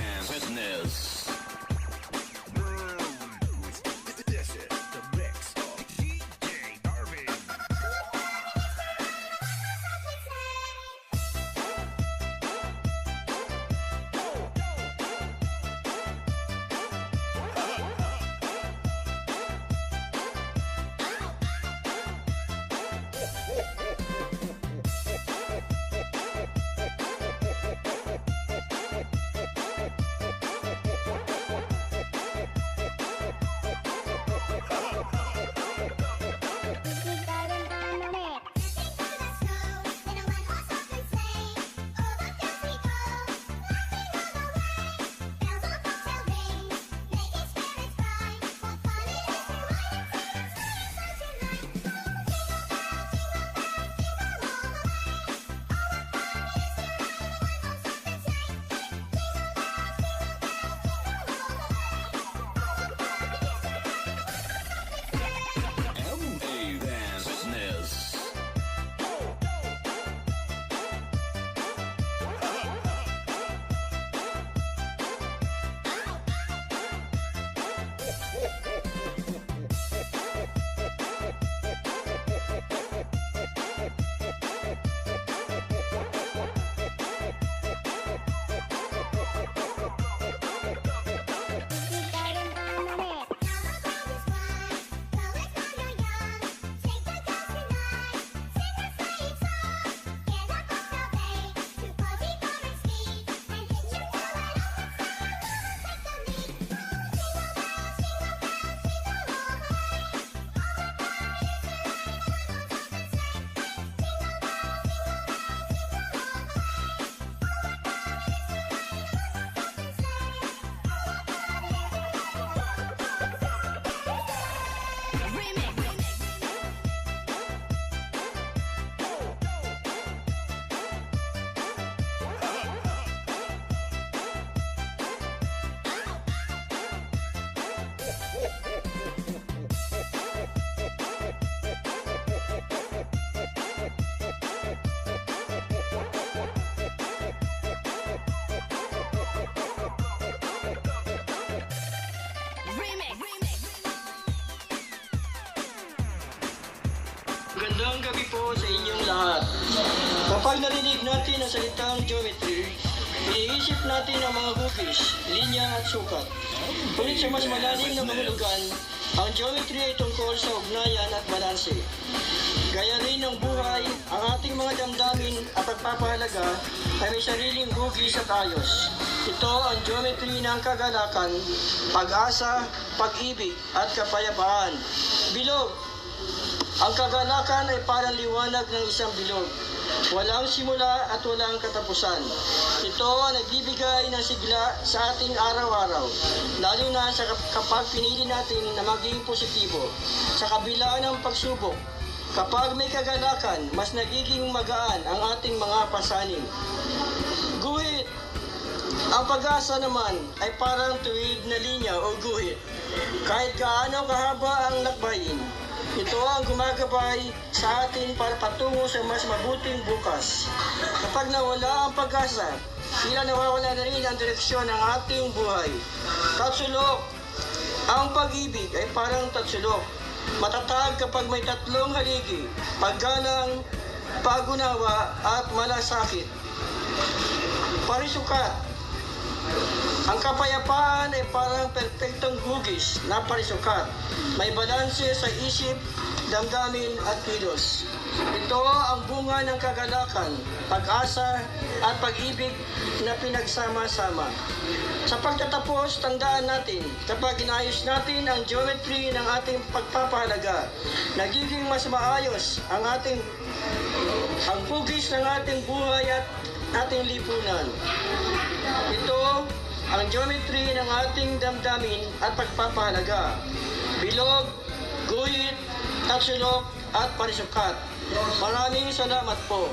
Avance Fitness. This is the mix of DJ Darvin. Avance Fitness. Magandang gabi po sa inyong lahat. Kapag narinig natin ang salitang geometry, iniisip natin ang mga hugis, linya at sukat. Ngunit sa mas malalim na kahulugan, ang geometry ay tungkol sa ugnayan at balanse. Gaya rin ng buhay, ang ating mga damdamin at pagpapahalaga ay may sariling hugis at ayos. Ito ang geometry ng kagalakan, pag-asa, pag-ibig at kapayapaan. Bilog. Ang kagalakan ay parang liwanag ng isang bilog. Walang simula at walang katapusan. Ito ang nagbibigay ng sigla sa ating araw-araw, lalo na kapag pinili natin na maging positibo. Sa kabila ng pagsubok, kapag may kagalakan, mas nagiging magaan ang ating mga pasanin. Guhit. Ang pag-asa naman ay parang tuwid na linya o guhit. Kahit gaano kahaba ang lakbayin, ito ang gumagabay sa atin para patungo sa mas mabuting bukas. Kapag nawala ang pag-asa, tila nawawala na rin ang direksyon ng ating buhay. Tatsulok. Ang pag-ibig ay parang tatsulok. Matatag kapag may tatlong haligi, paggalang, pag-unawa at malasakit. Parisukat. Ang kapayapaan ay parang perpektong hugis na parisukat. May balanse sa isip, damdamin at kilos. Ito ang bunga ng kagalakan, pag-asa at pag-ibig na pinagsama-sama. Sa pagtatapos, tandaan natin, kapag inayos natin ang geometry ng ating pagpapahalaga, nagiging mas maayos ang hugis ng ating buhay at ating lipunan. Ito ang geometry ng ating damdamin at pagpapahalaga. Bilog, guhit, tatsulok at parisukat. Maraming salamat po.